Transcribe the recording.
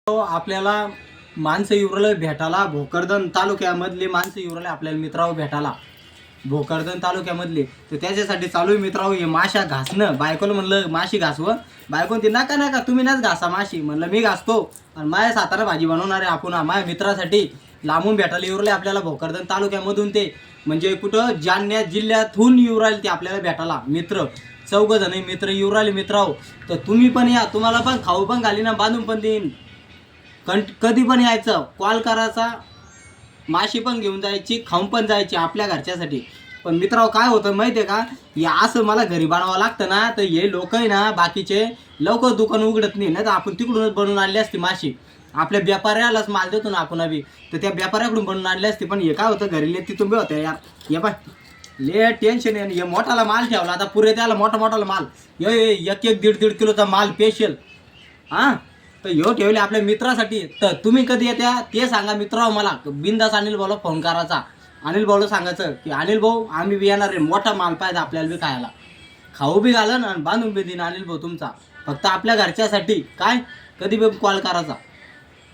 आपल्याला माणसं युवराला भेटायला भोकरदन तालुक्यामधले माणसं युवराला आपल्याला मित्रांनो भेटायला भोकरदन तालुक्यामधले. तर त्याच्यासाठी चालू आहे मित्रांनो हे माशा घासणं. बायकोला म्हणलं माशी घासवं, बायकोन ती नका नका तुम्ही नाच घासा माशी. म्हणलं मी घासतो आणि माझ्या सातारा भाजी बनवणारे आपण माझ्या मित्रासाठी लांबून भेटायला युवराले आपल्याला भोकरदन तालुक्यामधून. ते म्हणजे कुठं जालना जिल्ह्यातून युवराले ते आपल्याला भेटायला मित्र. 4 जण मित्र युवराले मित्रांनो. तर तुम्ही पण या, तुम्हाला पण खाऊ पण घाली ना, बांधून पण देईन. कधी पण यायचं, कॉल करायचा, माशी पण घेऊन जायची, खाऊन पण जायची आपल्या घरच्यासाठी. पण मित्रांनो काय होतं माहिती आहे का, या असं मला घरी बनवावं लागतं ना, तर हे लोक आहे ना बाकीचे लवकर दुकान उघडत नाही. तर आपण तिकडूनच बनवून आणली असती माशी. आपल्या व्यापाऱ्यालाच माल देतो ना आपण अभि, तर त्या व्यापाऱ्याकडून बनवून आणली असती. पण हे काय होतं घरी ले तिथून बी होतं यार. हे पाय ले टेन्शन आहे. हे मोठाला माल ठेवला आता पुरे त्याला मोठा माल, एक 1.5 किलोचा माल स्पेशल. हां तर ह्यो ठेवले आपल्या मित्रासाठी. तर तुम्ही कधी येत्या ते सांगा मित्रांनो. मला बिंदास अनिल भाऊला फोन करायचा. अनिल भाऊला सांगायचं की अनिल भाऊ आम्ही बी येणार आहे, मोठा माल पाहिजे आपल्याला बी खायला, खाऊ बी घालन आणि बांधून बी देईन अनिल भाऊ तुमचा. फक्त आपल्या घरच्यासाठी काय कधी बी कॉल करायचा.